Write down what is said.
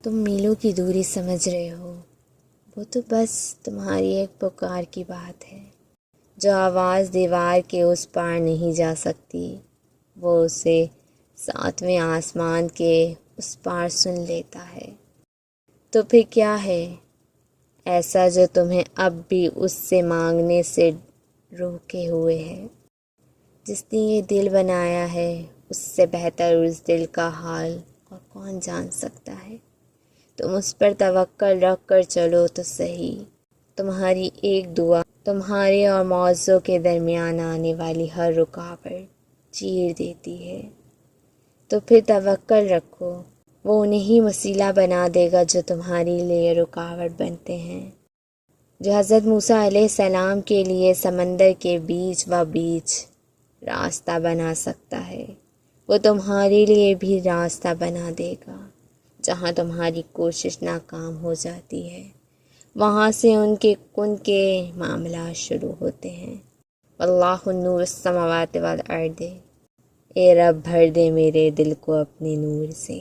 تم میلوں کی دوری سمجھ رہے ہو، وہ تو بس تمہاری ایک پکار کی بات ہے، جو آواز دیوار کے اس پار نہیں جا سکتی، وہ اسے 7ویں آسمان کے اس پار سن لیتا ہے۔ تو پھر کیا ہے ایسا جو تمہیں اب بھی اس سے مانگنے سے روکے ہوئے ہے؟ جس نے یہ دل بنایا ہے اس سے بہتر اس دل کا حال اور کون جان سکتا ہے؟ تم اس پر توکل رکھ کر چلو تو صحیح، تمہاری ایک دعا تمہارے اور موضوع کے درمیان آنے والی ہر رکاوٹ چیر دیتی ہے۔ تو پھر توکل رکھو، وہ انہیں ہی وسیلہ بنا دے گا جو تمہارے لیے رکاوٹ بنتے ہیں، جو حضرت موسیٰ علیہ السلام کے لیے سمندر کے بیچ و بیچ راستہ بنا سکتا ہے، وہ تمہارے لیے بھی راستہ بنا دے گا۔ جہاں تمہاری کوشش ناکام ہو جاتی ہے، وہاں سے ان کے معاملات شروع ہوتے ہیں۔ اللہ نور السماوات والارض، اے رب بھر دے میرے دل کو اپنے نور سے۔